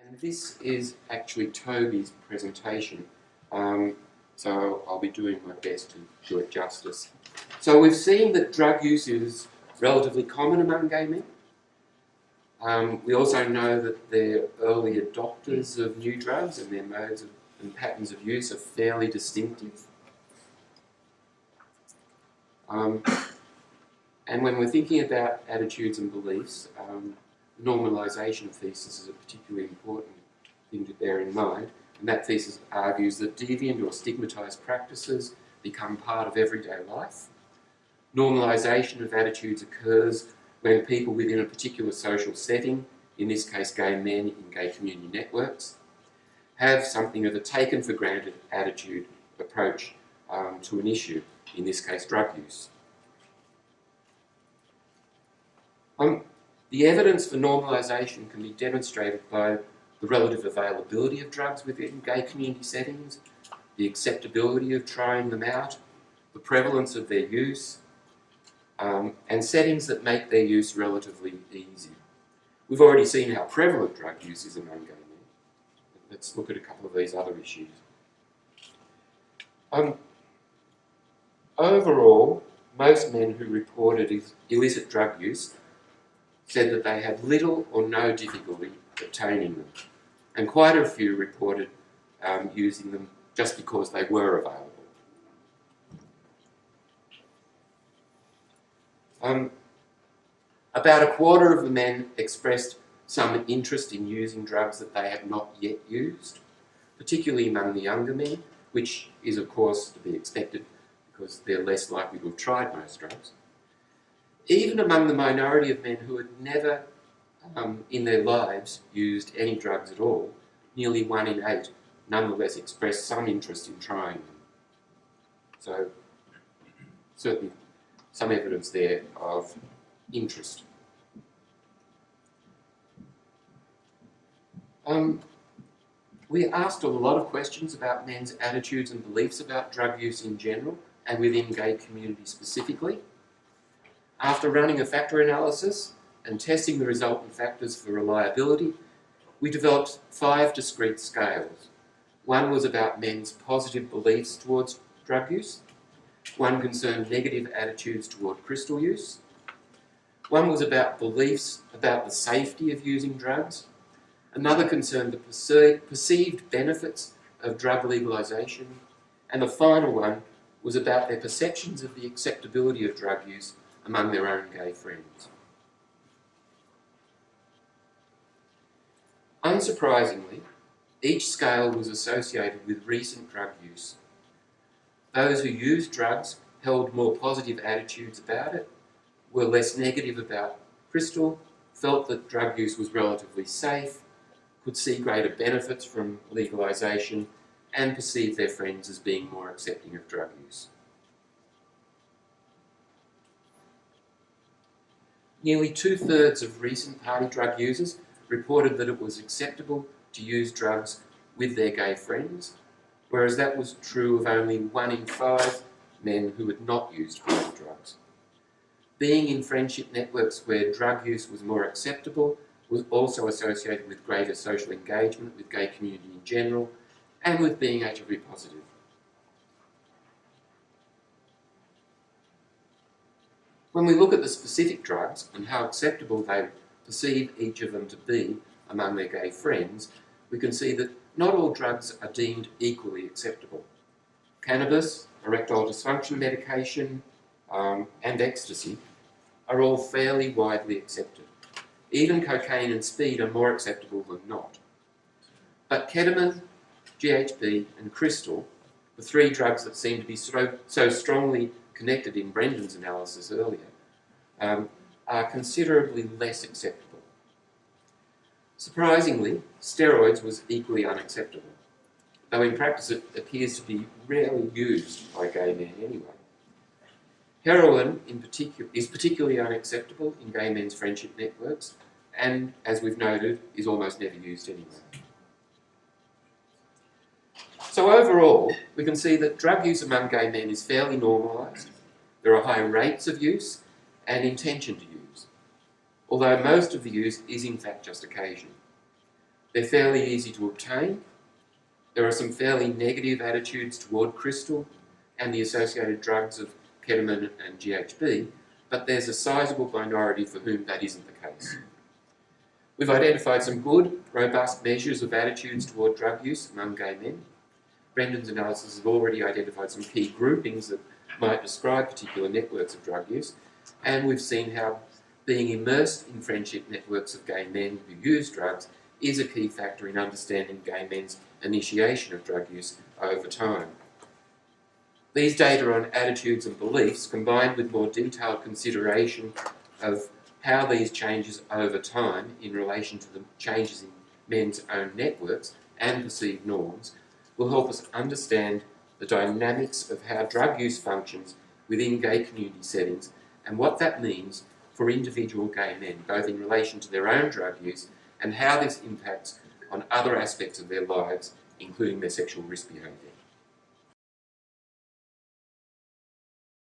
And this is actually Toby's presentation, so I'll be doing my best to do it justice. So we've seen that drug use is relatively common among gay men. We also know that they're early adopters of new drugs and their modes and patterns of use are fairly distinctive. And when we're thinking about attitudes and beliefs, normalisation thesis is a particularly important thing to bear in mind, and that thesis argues that deviant or stigmatised practices become part of everyday life. Normalisation of attitudes occurs when people within a particular social setting, in this case gay men in gay community networks, have something of a taken for granted attitude approach to an issue, in this case drug use. The evidence for normalisation can be demonstrated by the relative availability of drugs within gay community settings, the acceptability of trying them out, the prevalence of their use, and settings that make their use relatively easy. We've already seen how prevalent drug use is among gay men. Let's look at a couple of these other issues. Overall, most men who reported illicit drug use said that they had little or no difficulty obtaining them, and quite a few reported using them just because they were available. About a quarter of the men expressed some interest in using drugs that they had not yet used, particularly among the younger men, which is of course to be expected because they're less likely to have tried most drugs. Even among the minority of men who had never in their lives used any drugs at all, nearly 1 in 8 nonetheless expressed some interest in trying them. So certainly some evidence there of interest. We asked a lot of questions about men's attitudes and beliefs about drug use in general and within gay community specifically. After running a factor analysis and testing the resultant factors for reliability, we developed 5 discrete scales. One was about men's positive beliefs towards drug use. One concerned negative attitudes toward crystal use. One was about beliefs about the safety of using drugs. Another concerned the perceived benefits of drug legalisation. And the final one was about their perceptions of the acceptability of drug use among their own gay friends. Unsurprisingly, each scale was associated with recent drug use. Those who used drugs held more positive attitudes about it, were less negative about crystal, felt that drug use was relatively safe, could see greater benefits from legalisation, and perceived their friends as being more accepting of drug use. Nearly 2/3 of recent party drug users reported that it was acceptable to use drugs with their gay friends, whereas that was true of only 1 in 5 men who had not used party drugs. Being in friendship networks where drug use was more acceptable was also associated with greater social engagement with gay community in general and with being HIV positive. When we look at the specific drugs and how acceptable they perceive each of them to be among their gay friends, we can see that not all drugs are deemed equally acceptable. Cannabis, erectile dysfunction medication, and ecstasy are all fairly widely accepted. Even cocaine and speed are more acceptable than not. But ketamine, GHB and crystal, the 3 drugs that seem to be so strongly connected in Brendan's analysis earlier, are considerably less acceptable. Surprisingly, steroids was equally unacceptable, though in practice it appears to be rarely used by gay men anyway. Heroin is particularly unacceptable in gay men's friendship networks and, as we've noted, is almost never used anyway. So overall, we can see that drug use among gay men is fairly normalised. There are high rates of use and intention to use, although most of the use is in fact just occasional. They're fairly easy to obtain. There are some fairly negative attitudes toward crystal and the associated drugs of ketamine and GHB, but there's a sizable minority for whom that isn't the case. We've identified some good, robust measures of attitudes toward drug use among gay men. Brendan's analysis has already identified some key groupings that might describe particular networks of drug use, and we've seen how being immersed in friendship networks of gay men who use drugs is a key factor in understanding gay men's initiation of drug use over time. These data on attitudes and beliefs, combined with more detailed consideration of how these changes over time in relation to the changes in men's own networks and perceived norms, will help us understand the dynamics of how drug use functions within gay community settings and what that means for individual gay men, both in relation to their own drug use and how this impacts on other aspects of their lives, including their sexual risk behaviour.